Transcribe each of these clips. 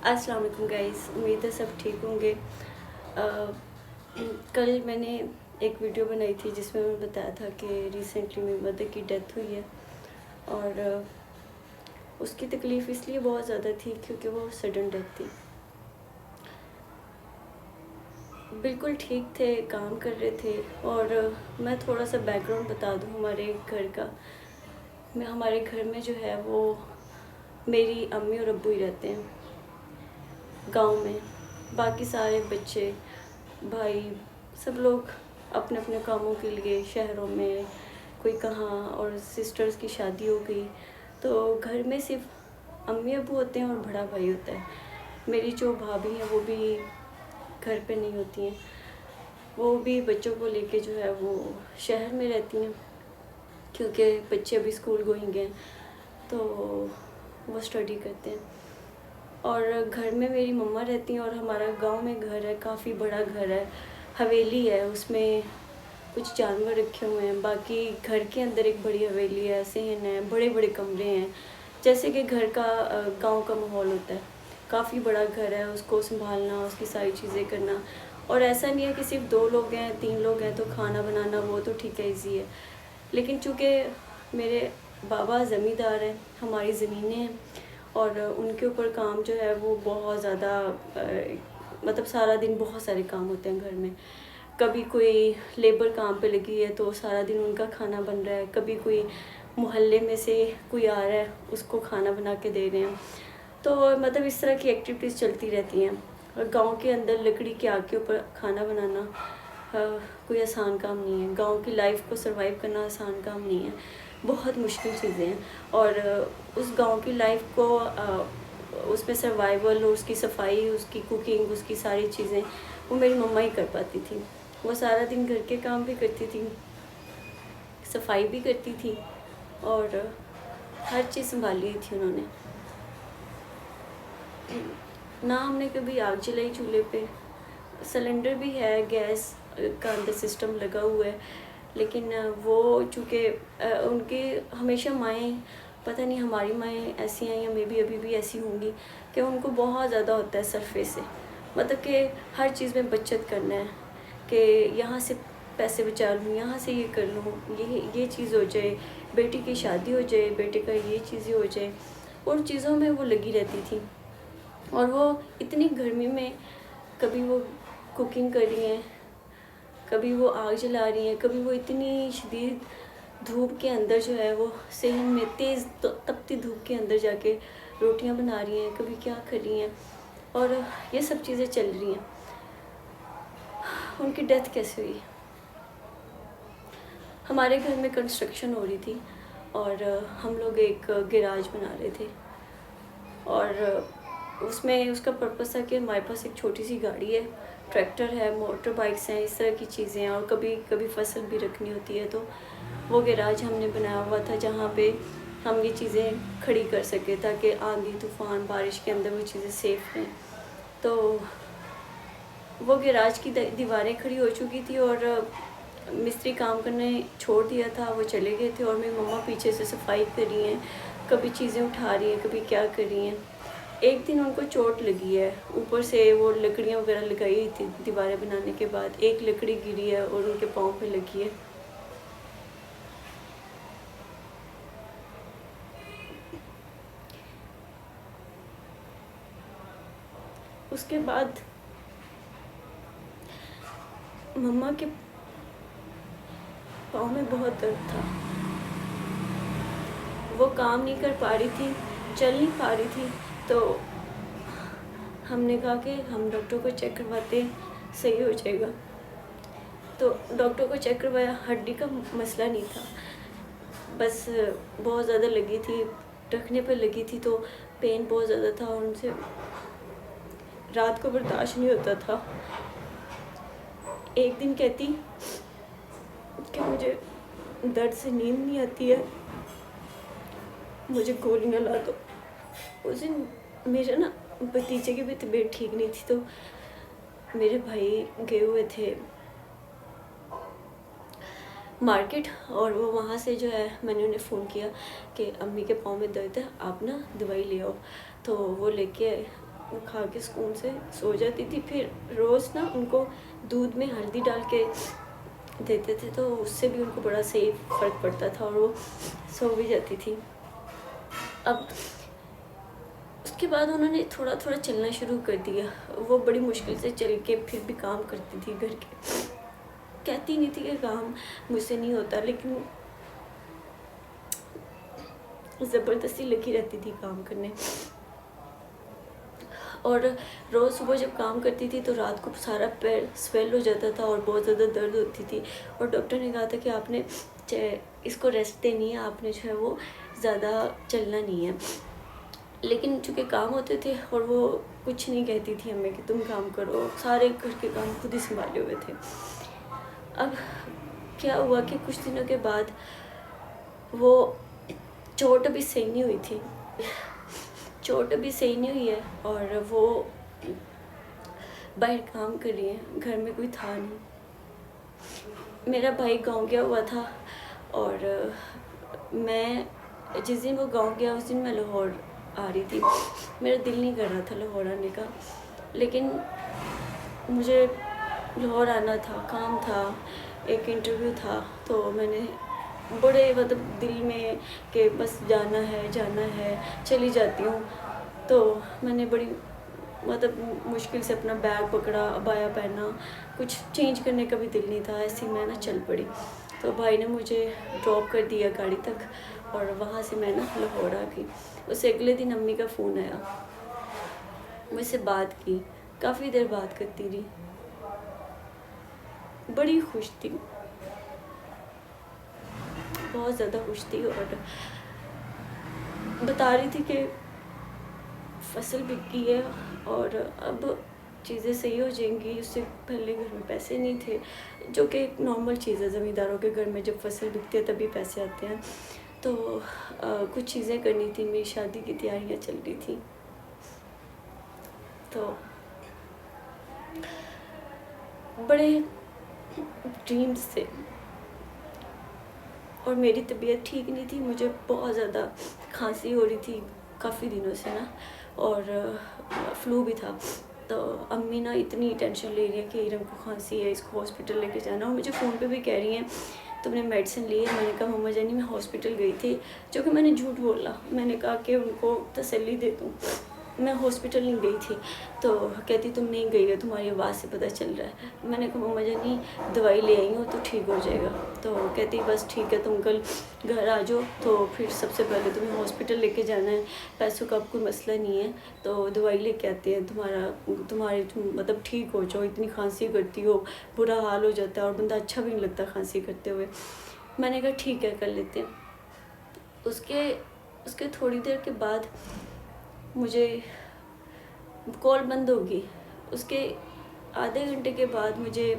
अस्सलाम वालेकुम गाइस, उम्मीद है सब ठीक होंगे। कल मैंने एक वीडियो बनाई थी जिसमें मैं बताया था कि रिसेंटली मेरी मदर की डेथ हुई है। और उसकी तकलीफ़ इसलिए बहुत ज़्यादा थी क्योंकि वो सडन डेथ थी। बिल्कुल ठीक थे, काम कर रहे थे। और मैं थोड़ा सा बैकग्राउंड बता दूँ हमारे घर का। हमारे घर में जो है वो मेरी अम्मी और अब्बू ही रहते हैं गांव में। बाकी सारे बच्चे, भाई, सब लोग अपने अपने कामों के लिए शहरों में, कोई कहाँ, और सिस्टर्स की शादी हो गई। तो घर में सिर्फ अम्मी अब्बू होते हैं और बड़ा भाई होता है। मेरी जो भाभी हैं वो भी घर पे नहीं होती हैं, वो भी बच्चों को लेके जो है वो शहर में रहती हैं क्योंकि बच्चे अभी स्कूल गोइंग हैं, तो वो स्टडी करते हैं। और घर में मेरी मम्मा रहती हैं और हमारा गांव में घर है, काफ़ी बड़ा घर है, हवेली है, उसमें कुछ जानवर रखे हुए हैं। बाकी घर के अंदर एक बड़ी हवेली है, सहन है, बड़े बड़े कमरे हैं, जैसे कि घर का गांव का माहौल होता है। काफ़ी बड़ा घर है, उसको संभालना, उसकी सारी चीज़ें करना। और ऐसा नहीं है कि सिर्फ 2 लोग हैं, 3 लोग हैं तो खाना बनाना वो तो ठीक है, ईजी है। लेकिन चूँकि मेरे बाबा ज़मींदार हैं, हमारी ज़मीनें हैं, और उनके ऊपर काम जो है वो बहुत ज़्यादा, मतलब सारा दिन बहुत सारे काम होते हैं घर में। कभी कोई लेबर काम पे लगी है तो सारा दिन उनका खाना बन रहा है, कभी कोई मोहल्ले में से कोई आ रहा है उसको खाना बना के दे रहे हैं। तो मतलब इस तरह की एक्टिविटीज़ चलती रहती हैं। और गांव के अंदर लकड़ी की आग के ऊपर खाना बनाना कोई आसान काम नहीं है। गांव की लाइफ को सरवाइव करना आसान काम नहीं है, बहुत मुश्किल चीज़ें हैं। और उस गांव की लाइफ को उसमें सर्वाइवल और उसकी सफाई, उसकी कुकिंग, उसकी सारी चीज़ें वो मेरी मम्मा ही कर पाती थी। वो सारा दिन घर के काम भी करती थी, सफाई भी करती थी, और हर चीज़ संभाली थी उन्होंने। ना हमने कभी आग जलाई चूल्हे पे। सिलेंडर भी है, गैस का अंदर सिस्टम लगा हुआ है, लेकिन वो चूँकि उनकी हमेशा माएँ, पता नहीं हमारी माएँ ऐसी हैं या मे बी अभी भी ऐसी होंगी, कि उनको बहुत ज़्यादा होता है सरफेस से, मतलब कि हर चीज़ में बचत करना है, कि यहाँ से पैसे बचा लूँ, यहाँ से ये कर लूँ, ये चीज़ हो जाए, बेटी की शादी हो जाए, बेटे का ये चीज़ें हो जाए, उन चीज़ों में वो लगी रहती थी। और वो इतनी गर्मी में कभी वो कुकिंग कर रही हैं, कभी वो आग जला रही हैं, कभी वो इतनी शदीद धूप के अंदर जो है वो सहन में तेज़ तपती धूप के अंदर जाके रोटियां बना रही हैं, कभी क्या कर रही हैं। और ये सब चीज़ें चल रही हैं। उनकी डेथ कैसे हुई? हमारे घर में कंस्ट्रक्शन हो रही थी और हम लोग एक गैराज बना रहे थे। और उसमें उसका पर्पस था कि हमारे पास एक छोटी सी गाड़ी है, ट्रैक्टर है, मोटर बाइक्स हैं, इस तरह की चीज़ें हैं, और कभी कभी फसल भी रखनी होती है। तो वो गैराज हमने बनाया हुआ था जहाँ पे हम ये चीज़ें खड़ी कर सके, ताकि आंधी तूफ़ान बारिश के अंदर वो चीज़ें सेफ रहें। तो वो गैराज की दीवारें खड़ी हो चुकी थी और मिस्त्री काम करने छोड़ दिया था, वो चले गए थे, और मेरी मम्मा पीछे से सफाई कर रही हैं, कभी चीज़ें उठा रही हैं, कभी क्या कर रही हैं। एक दिन उनको चोट लगी है, ऊपर से वो लकड़ियाँ वगैरह लगाई हुई थी दीवारें बनाने के बाद, एक लकड़ी गिरी है और उनके पाँव पे लगी है। उसके बाद मम्मा के पाँव में बहुत दर्द था, वो काम नहीं कर पा रही थी, चल नहीं पा रही थी। तो हमने कहा कि हम डॉक्टर को चेक करवाते हैं, सही हो जाएगा। तो डॉक्टर को चेक करवाया, हड्डी का मसला नहीं था, बस बहुत ज़्यादा लगी थी, रखने पर लगी थी, तो पेन बहुत ज़्यादा था और उनसे रात को बर्दाश्त नहीं होता था। एक दिन कहती कि मुझे दर्द से नींद नहीं आती है, मुझे गोलियां ला दो। उस दिन मेरे ना भतीजे की भी तबीयत ठीक नहीं थी, तो मेरे भाई गए हुए थे मार्केट, और वो वहाँ से जो है मैंने उन्हें फ़ोन किया कि अम्मी के पाँव में दर्द है, आप ना दवाई ले आओ। तो वो लेके आए, वो खा के सुकून से सो जाती थी। फिर रोज़ ना उनको दूध में हल्दी डाल के देते थे, तो उससे भी उनको बड़ा सही फ़र्क पड़ता था और वो सो भी जाती थी। अब उसके बाद उन्होंने थोड़ा थोड़ा चलना शुरू कर दिया। वो बड़ी मुश्किल से चल के फिर भी काम करती थी घर के। कहती नहीं थी कि काम मुझसे नहीं होता, लेकिन ज़बरदस्ती लगी रहती थी काम करने। और रोज़ सुबह जब काम करती थी तो रात को सारा पैर स्वेल हो जाता था और बहुत ज़्यादा दर्द होती थी। और डॉक्टर ने कहा था कि आपने इसको रेस्ट देनी है, आपने जो है वो ज़्यादा चलना नहीं है। लेकिन चूँकि काम होते थे और वो कुछ नहीं कहती थी हमें कि तुम काम करो, सारे घर के काम खुद ही संभाले हुए थे। अब क्या हुआ कि कुछ दिनों के बाद वो चोट अभी सही नहीं हुई थी, चोट अभी सही नहीं हुई है और वो बाहर काम कर रही है, घर में कोई था नहीं। मेरा भाई गांव गया हुआ था और मैं जिस दिन वो गांव गया उस दिन मैं लाहौर आ रही थी। मेरा दिल नहीं कर रहा था लाहौर आने का, लेकिन मुझे लाहौर आना था, काम था, एक इंटरव्यू था। तो मैंने बड़े मतलब दिल में कि बस जाना है, चली जाती हूँ। तो मैंने बड़ी मतलब मुश्किल से अपना बैग पकड़ा, अबाया पहना, कुछ चेंज करने का भी दिल नहीं था, ऐसे ही मैं ना चल पड़ी। तो भाई ने मुझे ड्रॉप कर दिया गाड़ी तक और वहाँ से मैं ना लाहौर आ गई। उससे अगले दिन अम्मी का फ़ोन आया, मुझसे बात की, काफ़ी देर बात करती रही, बड़ी खुश थी, बहुत ज़्यादा खुश थी और बता रही थी कि फसल बिक गई है और अब चीज़ें सही हो जाएंगी। उससे पहले घर में पैसे नहीं थे, जो कि एक नॉर्मल चीज़ है, ज़मींदारों के घर में जब फसल बिकती है तभी पैसे आते हैं। तो कुछ चीज़ें करनी थी, मेरी शादी की तैयारियां चल रही थी। तो बड़े ड्रीम्स थे और मेरी तबीयत ठीक नहीं थी, मुझे बहुत ज़्यादा खांसी हो रही थी काफ़ी दिनों से ना, और फ्लू भी था। तो अम्मी ना इतनी टेंशन ले रही है कि इरम को खांसी है, इसको हॉस्पिटल लेके जाना। और मुझे फ़ोन पे भी कह रही हैं तुमने मेडिसिन ली है। मैंने कहा मम्मा जानी मैं हॉस्पिटल गई थी, जो कि मैंने झूठ बोला। मैंने कहा कि उनको तसल्ली दे दूँ, मैं हॉस्पिटल नहीं गई थी। तो कहती तुम नहीं गई हो, तुम्हारी आवाज़ से पता चल रहा है। मैंने कहा मम्मा जानी दवाई ले आई हूँ तो ठीक हो जाएगा। तो कहती बस ठीक है, तुम कल घर आ जाओ, तो फिर सबसे पहले तुम्हें हॉस्पिटल लेके जाना है, पैसों का अब कोई मसला नहीं है, तो दवाई लेके आते हैं, तुम्हारे मतलब ठीक हो जाओ, इतनी खांसी करती हो, बुरा हाल हो जाता है और बंदा अच्छा भी नहीं लगता खांसी करते हुए। मैंने कहा ठीक है कर लेते हैं। उसके थोड़ी देर के बाद मुझे कॉल बंद होगी। उसके आधे घंटे के बाद मुझे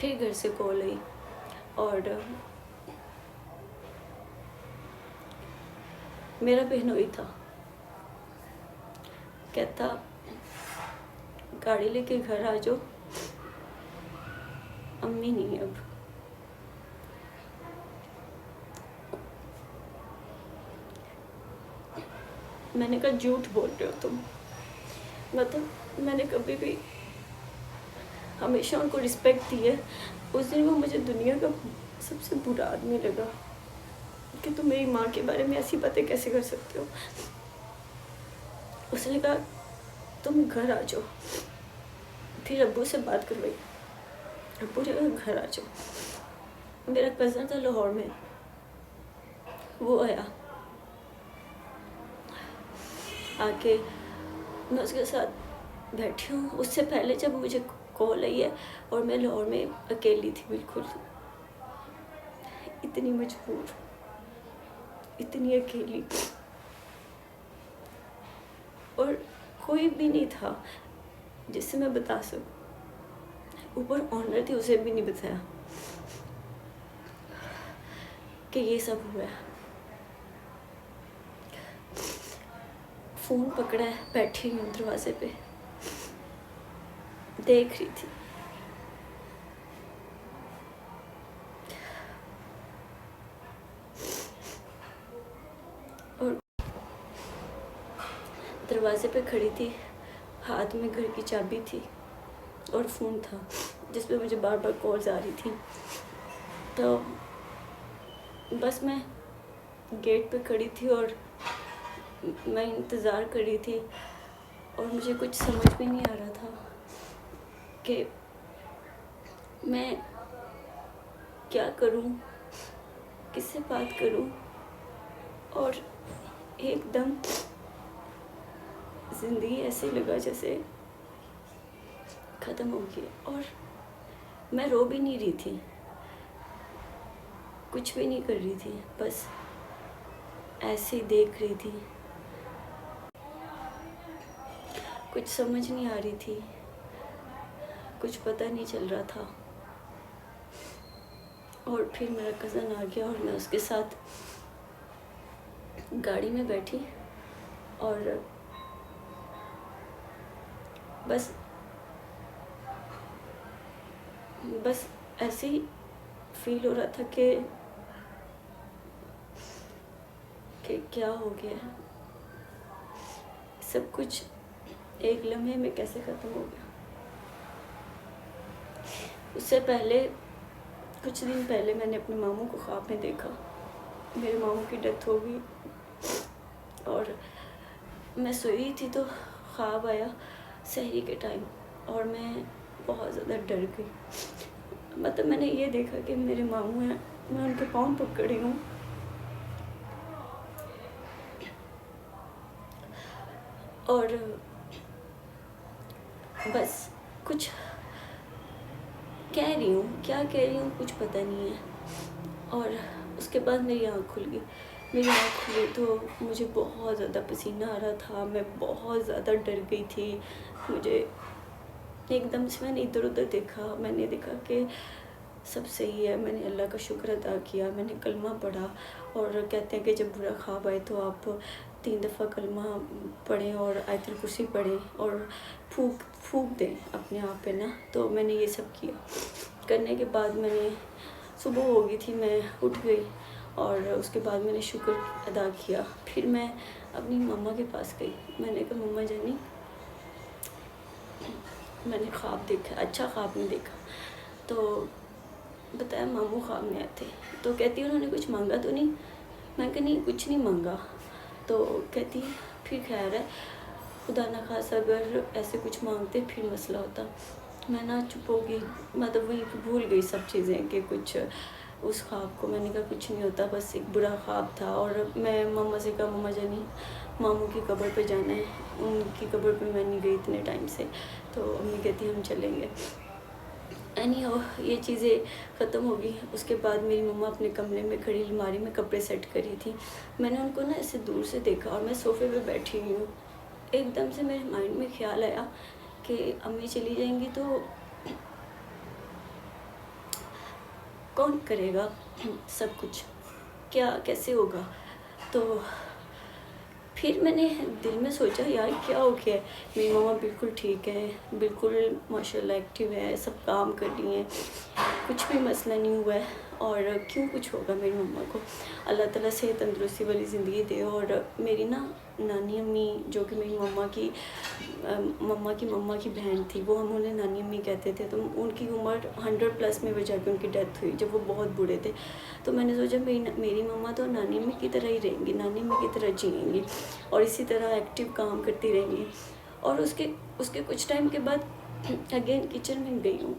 फिर घर से कॉल आई और मेरा बहनोई था। कहता गाड़ी लेके घर आ जाओ, अम्मी नहीं है अब। मैंने कहा झूठ बोल रहे हो तुम, मतलब मैंने कभी भी हमेशा उनको रिस्पेक्ट दी है। उस दिन वो मुझे दुनिया का सबसे बुरा आदमी लगा कि तुम मेरी माँ के बारे में ऐसी बातें कैसे कर सकते हो। उसने कहा तुम घर आ जाओ। फिर अब्बू से बात करवाई, अब्बू ने कहा घर आ जाओ। मेरा कज़न था लाहौर में, वो आया, आके मैं उसके साथ बैठी हूँ। उससे पहले जब मुझे कॉल आई है और मैं लाहौर में अकेली थी, बिल्कुल इतनी मजबूर, इतनी अकेली, और कोई भी नहीं था जिससे मैं बता सकूं। ऊपर ऑनर थी, उसे भी नहीं बताया कि ये सब हुआ है। फ़ोन पकड़ा है, बैठी हूँ दरवाजे पे, देख रही थी। और दरवाजे पे खड़ी थी, हाथ में घर की चाबी थी और फ़ोन था जिस पे मुझे बार बार कॉल्स आ रही थी। तो बस मैं गेट पे खड़ी थी और मैं इंतज़ार कर रही थी और मुझे कुछ समझ में नहीं आ रहा था कि मैं क्या करूं, किससे बात करूं। और एकदम ज़िंदगी ऐसे लगा जैसे ख़त्म हो गई। और मैं रो भी नहीं रही थी, कुछ भी नहीं कर रही थी, बस ऐसे ही देख रही थी। कुछ समझ नहीं आ रही थी, कुछ पता नहीं चल रहा था। और फिर मेरा कज़न आ गया और मैं उसके साथ गाड़ी में बैठी और बस बस ऐसे ही फील हो रहा था कि क्या हो गया है, सब कुछ एक लम्हे में कैसे ख़त्म हो गया। उससे पहले कुछ दिन पहले मैंने अपने मामू को ख्वाब में देखा। मेरे मामू की डेथ हो गई और मैं सोई थी तो ख्वाब आया सहरी के टाइम और मैं बहुत ज़्यादा डर गई। मतलब मैंने ये देखा कि मेरे मामू हैं, मैं उनके पाँव पकड़ी हूँ और बस कुछ कह रही हूँ, क्या कह रही हूँ कुछ पता नहीं है। और उसके बाद मेरी आँख खुल गई। मेरी आँख खुली तो मुझे बहुत ज़्यादा पसीना आ रहा था, मैं बहुत ज़्यादा डर गई थी। मुझे एकदम से मैंने इधर उधर देखा, मैंने देखा कि सब सही है। मैंने अल्लाह का शुक्र अदा किया, मैंने कलमा पढ़ा। और कहते हैं कि जब बुरा ख्वाब आए तो आप 3 दफ़ा कलमा पढ़ें और आयतुल कुर्सी पढ़ें और फूंक फूंक दें अपने आप पे ना। तो मैंने ये सब किया। करने के बाद मैंने सुबह हो गई थी, मैं उठ गई और उसके बाद मैंने शुक्र अदा किया। फिर मैं अपनी मम्मा के पास गई। मैंने कहा मम्मा जानी, मैंने ख्वाब देखा, अच्छा ख्वाब नहीं देखा। तो बताया मामू ख्वाब में आए थे। तो कहती उन्होंने कुछ मांगा तो नहीं? मैं कहा नहीं, कुछ नहीं मांगा। तो कहती फिर खैर है, खुदा ना खासा अगर ऐसे कुछ मांगते फिर मसला होता। मैं ना चुप हो गई, मतलब वहीं पे भूल गई सब चीज़ें कि कुछ उस ख्वाब को। मैंने कहा कुछ नहीं होता, बस एक बुरा ख्वाब था। और मैं मम्मा से कहा मम्मा जानी मामू की कब्र पे जाना है, उनकी कब्र पे मैं नहीं गई इतने टाइम से। तो अम्मी कहती हम चलेंगे। एनी हो, ये चीज़ें ख़त्म हो गई। उसके बाद मेरी मम्मा अपने कमरे में खड़ी अलमारी में कपड़े सेट कर रही थी। मैंने उनको ना ऐसे दूर से देखा और मैं सोफ़े पे बैठी हुई हूँ। एकदम से मेरे माइंड में ख्याल आया कि अम्मी चली जाएंगी तो कौन करेगा सब कुछ, क्या कैसे होगा। तो फिर मैंने दिल में सोचा यार क्या हो गया है। मेरी मम्मा बिल्कुल ठीक है, बिल्कुल माशाल्लाह एक्टिव है, सब काम कर रही हैं, कुछ भी मसला नहीं हुआ है। और क्यों कुछ होगा मेरी मम्मा को। अल्लाह ताला सेहत तंदुरुस्ती वाली ज़िंदगी दे। और मेरी ना नानी अम्मी जो कि मेरी मम्मा की बहन थी, वो हम उन्हें नानी अम्मी कहते थे। तो उनकी उम्र 100+ में वजह के उनकी डेथ हुई जब वो बहुत बूढ़े थे। तो मैंने सोचा मेरी मम्मा तो नानी अम्मी की तरह ही रहेंगी, नानी अम्मी की तरह जिएंगी और इसी तरह एक्टिव काम करती रहेंगी। और उसके कुछ टाइम के बाद अगेन किचन में गई हूँ,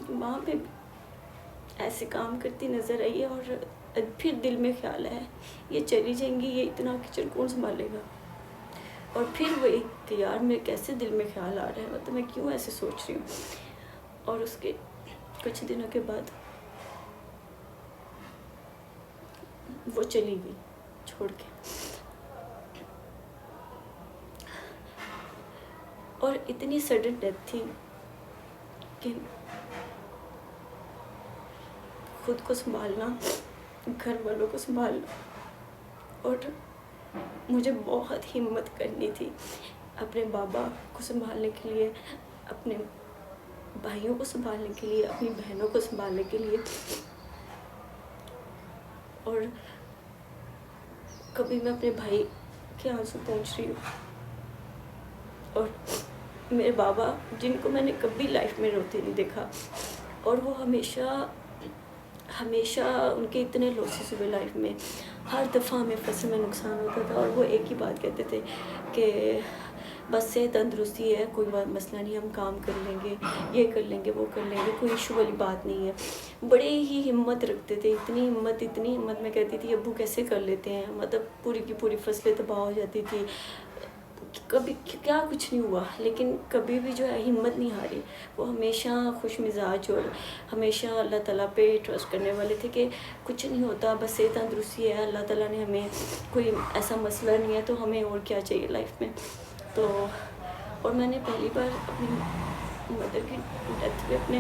वहाँ पे ऐसे काम करती नज़र आई है। और फिर दिल में ख्याल आया ये चली जाएंगी, ये इतना किचन कौन संभालेगा। और फिर वही कि यार मेरे कैसे दिल में ख्याल आ रहा है, मतलब मैं क्यों ऐसे सोच रही हूँ। और उसके कुछ दिनों के बाद वो चली गई छोड़ के। और इतनी सडन डेथ थी कि खुद को संभालना, घर वालों को संभालना, और मुझे बहुत हिम्मत करनी थी अपने बाबा को संभालने के लिए, अपने भाइयों को संभालने के लिए, अपनी बहनों को संभालने के लिए। और कभी मैं अपने भाई के आंसू पहुँच रही हूँ। और मेरे बाबा, जिनको मैंने कभी लाइफ में रोते नहीं देखा, और वो हमेशा हमेशा उनके इतने लॉसेस हुए लाइफ में, हर दफ़ा हमें फसल में नुकसान होता था, और वो एक ही बात कहते थे कि बस से तंदुरुस्ती है, कोई मसला नहीं, हम काम कर लेंगे, ये कर लेंगे, वो कर लेंगे, कोई इशू वाली बात नहीं है। बड़े ही हिम्मत रखते थे, इतनी हिम्मत। मैं कहती थी अब्बू कैसे कर लेते हैं, मतलब पूरी की पूरी फसलें तबाह हो जाती थी, कभी क्या कुछ नहीं हुआ, लेकिन कभी भी जो है हिम्मत नहीं हारी। वो हमेशा खुश मिजाज और हमेशा अल्लाह ताला पे ट्रस्ट करने वाले थे कि कुछ नहीं होता, बस ये तंदुरुस्ती है, अल्लाह ताला ने हमें, कोई ऐसा मसला नहीं है तो हमें और क्या चाहिए लाइफ में। तो और मैंने पहली बार अपनी मदर की डेथ पे अपने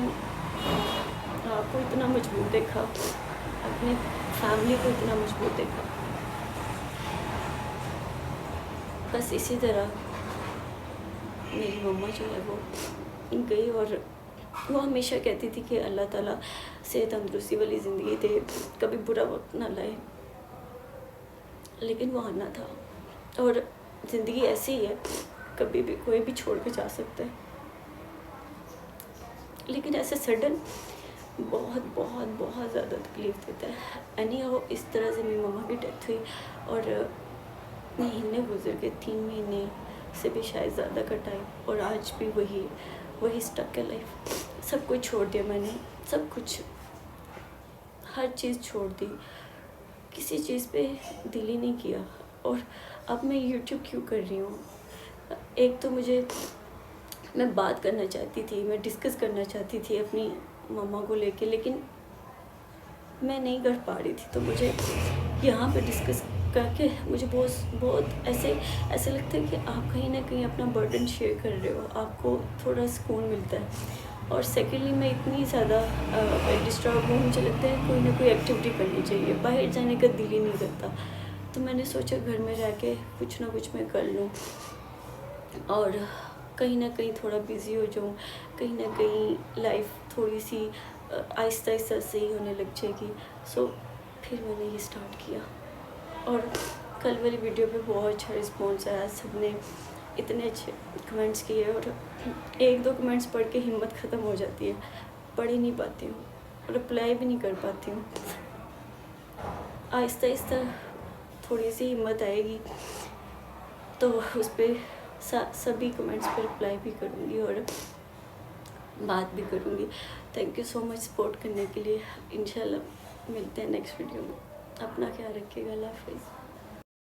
आप को इतना मजबूत देखा, अपने फैमिली को इतना मजबूत देखा। बस इसी तरह मेरी मम्मा जो है वो गई, और वो हमेशा कहती थी कि अल्लाह ताला से तंदुरुस्ती वाली ज़िंदगी दे, कभी बुरा वक्त ना लाए, लेकिन वो आना था। और ज़िंदगी ऐसी ही है, कभी भी कोई भी छोड़ के जा सकता है, लेकिन ऐसे सडन बहुत बहुत बहुत ज़्यादा तकलीफ़ देता है। एनी हाउ इस तरह से मेरी मम्मा की डेथ हुई, और महीने गुजर गए, 3 महीने से भी शायद ज़्यादा का टाइम, और आज भी वही स्टक है लाइफ। सब कुछ छोड़ दिया मैंने, सब कुछ, हर चीज़ छोड़ दी, किसी चीज़ पे दिल ही नहीं किया। और अब मैं यूट्यूब क्यों कर रही हूँ? एक तो मैं बात करना चाहती थी, मैं डिस्कस करना चाहती थी अपनी मम्मा को लेके, लेकिन मैं नहीं कर पा रही थी। तो मुझे यहाँ पे डिस्कस करके मुझे बहुत ऐसे लगता है कि आप कहीं ना कहीं अपना बर्डन शेयर कर रहे हो, आपको थोड़ा सुकून मिलता है। और सेकेंडली मैं इतनी ज़्यादा डिस्टर्ब हूँ, मुझे लगता है कोई ना कोई एक्टिविटी करनी चाहिए, बाहर जाने का दिल ही नहीं करता। तो मैंने सोचा घर में रह के कुछ ना कुछ मैं कर लूँ, और कहीं ना कहीं थोड़ा बिज़ी हो जाऊँ, कहीं ना कहीं लाइफ थोड़ी सी आहिस्ता आहिस्ता सही होने लग जाएगी। सो फिर मैंने ये स्टार्ट किया, और कल वाली वीडियो पे बहुत अच्छा रिस्पॉन्स आया, सबने इतने अच्छे कमेंट्स किए, और 1-2 कमेंट्स पढ़ के हिम्मत ख़त्म हो जाती है, पढ़ ही नहीं पाती हूँ, रिप्लाई भी नहीं कर पाती हूँ। आहिस्ता आहिस्ता थोड़ी सी हिम्मत आएगी तो उस पर सभी कमेंट्स पर रिप्लाई भी करूँगी और बात भी करूँगी। Thank you so much support करने के लिए। इंशाल्लाह मिलते हैं नेक्स्ट वीडियो में। अपना ख्याल रखिएगा। अल्लाह हाफ़िज़।